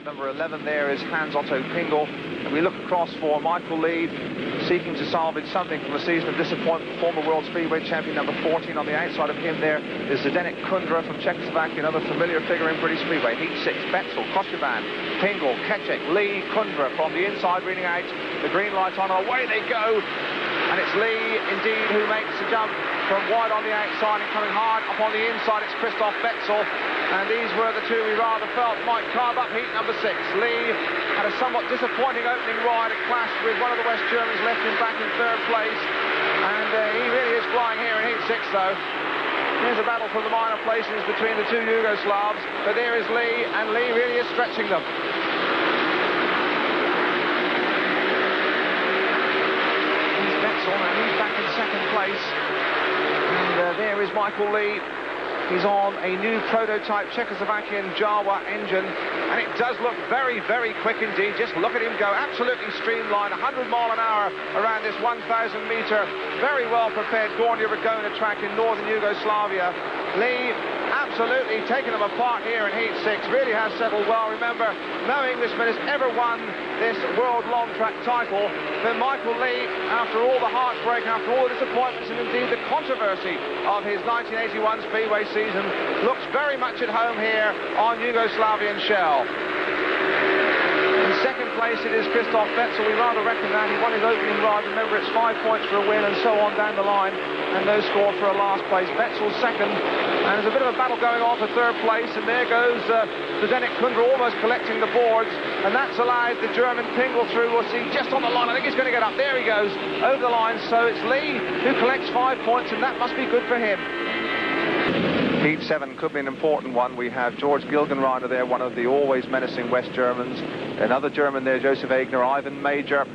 Number 11 there is Hans Otto Pingel, and we look across for Michael Lee, seeking to salvage something from a season of disappointment. Former World Speedway champion, number 14. On the outside of him there is Zdeněk Kundra from Czechoslovakia, another familiar figure in British Speedway. Heat 6, Betzel, Kochevan, Pingel, Keček, Lee, Kundra from the inside, reading out the green light on, away they go. And it's Lee, indeed, who makes the jump from wide on the outside and coming hard up on the inside. It's Christoph Betzel. And these were the two we rather felt might carve up heat number 6. Lee had a somewhat disappointing opening ride. It clashed with one of the West Germans, left him back in third place. And he really is flying here in heat 6, though. Here's a battle for the minor places between the two Yugoslavs. But there is Lee, and Lee really is stretching them. And he's back in second place, and there is Michael Lee. He's on a new prototype Czechoslovakian Jawa engine, and it does look very, very quick indeed. Just look at him go, absolutely streamlined, 100 mile an hour around this 1,000-meter, very well prepared Gornja Radgona track in northern Yugoslavia. Lee absolutely taking them apart here in heat 6, really has settled well. Remember, no Englishman has ever won this world long track title, but Michael Lee, after all the heartbreak, after all the disappointments and indeed the controversy of his 1981 Speedway season, looks very much at home here on Yugoslavian shell. In second place it is Christoph Betzel. We rather reckon that he won his opening ride. Remember, it's 5 points for a win and so on down the line, and no score for a last place. Betzel's second, and there's a bit of a battle going on for third place, and there goes Zdeněk Kundra almost collecting the boards, and that's allowed the German Pingel through. We'll see just on the line. I think he's going to get up. There he goes over the line. So it's Lee who collects 5 points, and that must be good for him. Heat 7 could be an important one. We have George Gilgenreider there, one of the always menacing West Germans. Another German there, Joseph Aigner, Ivan Major,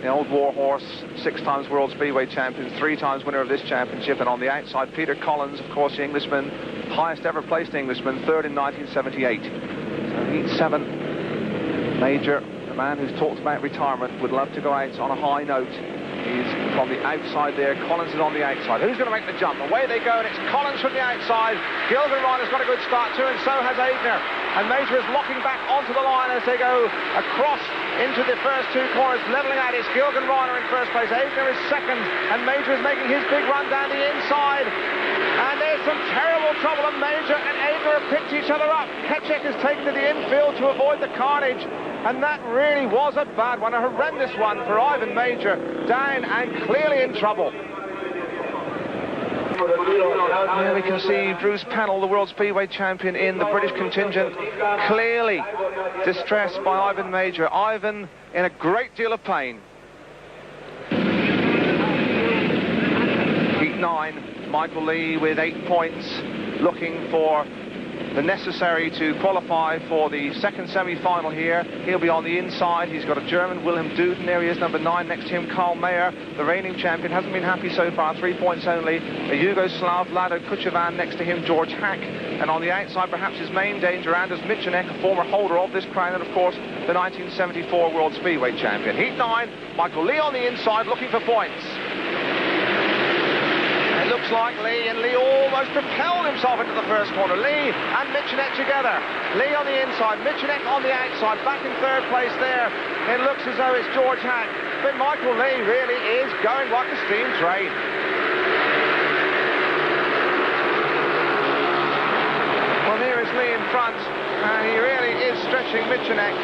the old warhorse, 6 times World Speedway champion, 3 times winner of this championship. And on the outside, Peter Collins, of course, the Englishman, highest ever placed Englishman, 3rd in 1978. So Heat 7, Major, the man who's talked about retirement, would love to go out on a high note. He's from the outside there. Collins is on the outside. Who's going to make the jump? Away they go, and it's Collins from the outside. Gilgenreider's got a good start too, and so has Aigner. And Major is locking back onto the line as they go across into the first 2 corners, leveling out. It's Gilgenreider in first place. Aigner is second, and Major is making his big run down the inside. And there's some terrible trouble, and Major and Aigner have picked each other up. Keček has taken to the infield to avoid the carnage. And that really was a bad one, a horrendous one for Ivan Major, down and clearly in trouble. Here we can see Bruce Pennell, the World Speedway champion in the British contingent, clearly distressed by Ivan Major. Ivan in a great deal of pain. Heat 9, Michael Lee with 8 points, looking for the necessary to qualify for the second semi-final here. He'll be on the inside. He's got a German, Wilhelm Duden. There he is, number 9. Next to him, Karl Mayer, the reigning champion. Hasn't been happy so far, 3 points only. A Yugoslav, Lado Kuchevan. Next to him, George Hack. And on the outside, perhaps his main danger, Anders Michanek, a former holder of this crown, and of course, the 1974 World Speedway champion. Heat 9, Michael Lee on the inside, looking for points. It looks like Lee, and Lee almost propelled himself into the first corner. Lee and Michanek together. Lee on the inside, Michanek on the outside, back in third place there. It looks as though it's George Hack, but Michael Lee really is going like a steam train. Well, here is Lee in front, and he really is stretching Michanek.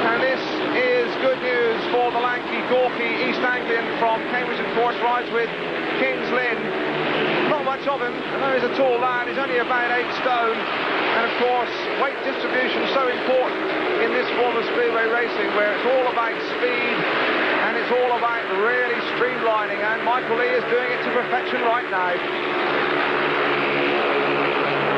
And this is good news for the lanky, gawky East Anglian from Cambridge, of course, rides with Kings Lynn. Not much of him, and though he's a tall lad, he's only about 8 stone. And of course, weight distribution so important in this form of speedway racing, where it's all about speed and it's all about really streamlining, and Michael Lee is doing it to perfection right now.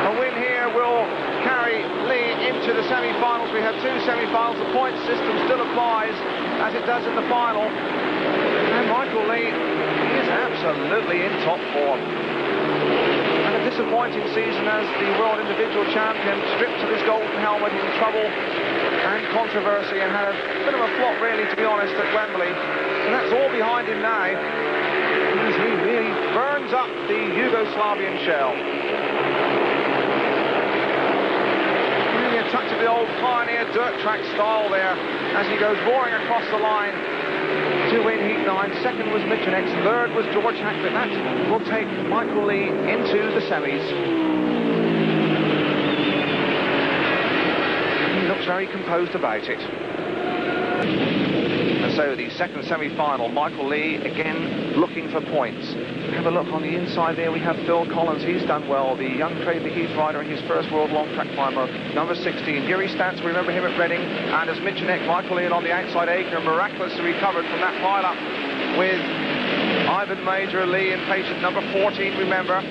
A win here will carry Lee into the semi-finals. We have 2 semi-finals. The point system still applies as it does in the final. And Michael Lee is absolutely in top form. And a disappointing season as the world individual champion, stripped of his golden helmet, in trouble and controversy, and had a bit of a flop, really, to be honest, at Wembley. And that's all behind him now, as he really burns up the Yugoslavian shell. Really a touch of of the old Pioneer dirt track style there as he goes roaring across the line to win Heat 9. Second was Michenek, third was George Hackett. That will take Michael Lee into the semis. He looks very composed about it. And so the second semi-final, Michael Lee again looking for points. Have a look on the inside there. We have Phil Collins. He's done well. The young Craig Heath rider in his first World Long Track climber, number 16. Yuri Stantz, remember him at Reading. And as Michenek, Michael Lee on the outside. Aker miraculously recovered from that pile-up with Ivan Major. Lee impatient, number 14, remember.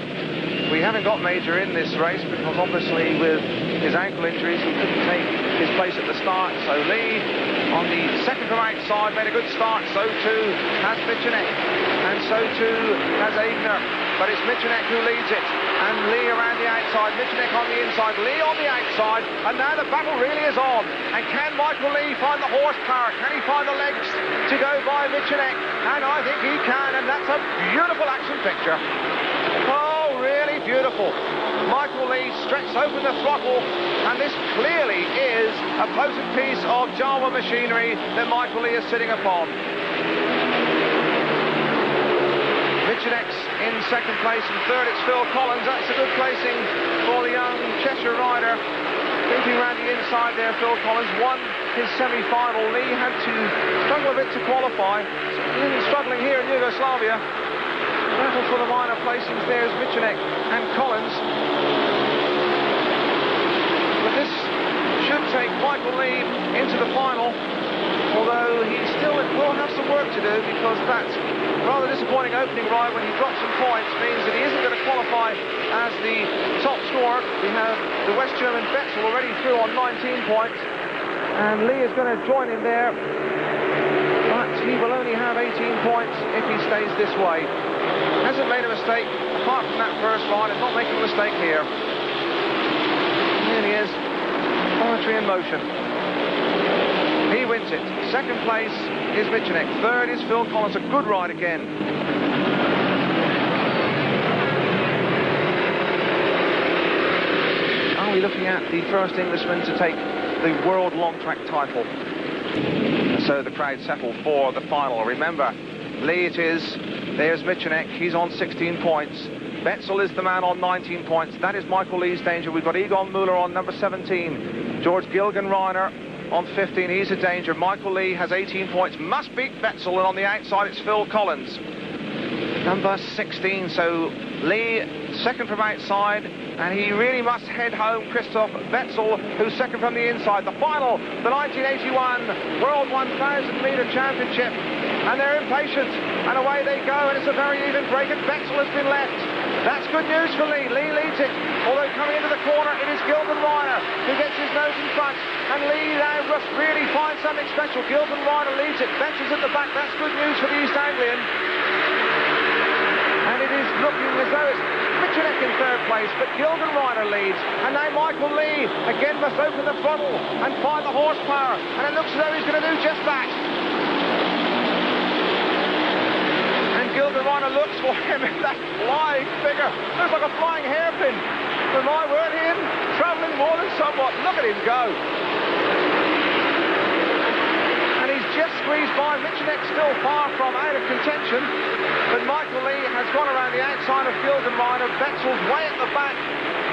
We haven't got Major in this race because obviously with his ankle injuries he couldn't take his place at the start. So Lee on the second from outside made a good start. So too has Michenek, and so too has Aigner. But it's Michenek who leads it, and Lee around the outside, Michenek on the inside, Lee on the outside, and now the battle really is on. And can Michael Lee find the horsepower? Can he find the legs to go by Michenek? And I think he can, and that's a beautiful action picture. Oh, really beautiful. Michael Lee stretched open the throttle, and this clearly is a potent piece of Jawa machinery that Michael Lee is sitting upon. Michenek's in second place, and third it's Phil Collins. That's a good placing for the young Cheshire rider. Thinking around the inside there, Phil Collins won his semi-final. Lee had to struggle a bit to qualify. Struggling here in Yugoslavia. Battle for the minor placings there is Michenek and Collins. But this should take Michael Lee into the final, although he still will have some work to do because that rather disappointing opening ride when he dropped some points means that he isn't going to qualify as the top scorer. We have the West German Betzel already through on 19 points, and Lee is going to join him there, but he will only have 18 points if he stays this way. Hasn't made a mistake apart from that first ride, and not making a mistake here. Here he is, poetry in motion. He wins it. Second place is Michenek. Third is Phil Collins. A good ride again. Are we looking at the first Englishman to take the World Long Track title? So the crowd settle for the final. Remember, Lee it is. There's Michenek, he's on 16 points. Betzel is the man on 19 points. That is Michael Lee's danger. We've got Egon Muller on number 17. George Gilgen-Reiner on 15, he's a danger. Michael Lee has 18 points, must beat Betzel, and on the outside it's Phil Collins. Number 16, so Lee second from outside, and he really must head home. Christoph Betzel, who's second from the inside. The final, the 1981 World 1,000 metre Championship, and they're impatient, and away they go, and it's a very even break, and Betzel has been left. That's good news for Lee. Lee leads it, although coming into the corner it is Gilgen-Reiner who gets his nose in front, and Lee now must really find something special. Gilgen-Reiner leads it, Betzel's at the back. That's good news for the East Anglian. And it is looking as though it's Michenek in third place, but Gilgen-Reiner leads, and now Michael Lee again must open the throttle and find the horsepower, and it looks as though he's going to do just that. And Gilgen-Reiner looks for him in that flying figure. Looks like a flying hairpin. But my word, him travelling more than somewhat. Look at him go. And he's just squeezed by. Michenek still far from out of contention, but Michael Lee has gone around the outside of Gilgen-Reiner. Betzel's way at the back,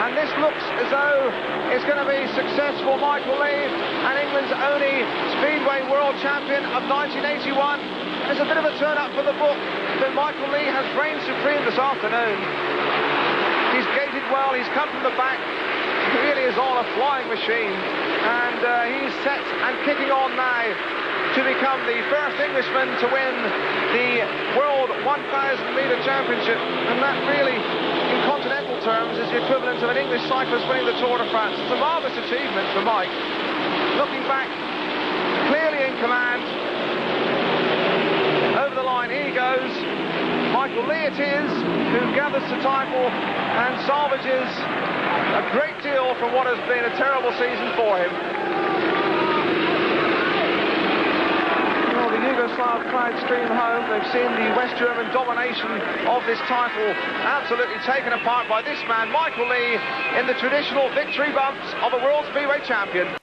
and this looks as though it's going to be successful. Michael Lee, and England's only Speedway World Champion of 1981. There's a bit of a turn-up for the book, but Michael Lee has reigned supreme this afternoon. He's gated well, he's come from the back. He really is on a flying machine, and he's set and kicking on now to become the first Englishman to win the World 1,000 metre Championship, and that really, in continental terms, is the equivalent of an English cyclist winning the Tour de France. It's a marvellous achievement for Mike. Looking back, clearly in command. Over the line he goes. Michael Lee it is who gathers the title and salvages a great deal from what has been a terrible season for him. Well, the Yugoslav crowd stream home. They've seen the West German domination of this title absolutely taken apart by this man, Michael Lee, in the traditional victory bumps of a World Speedway champion.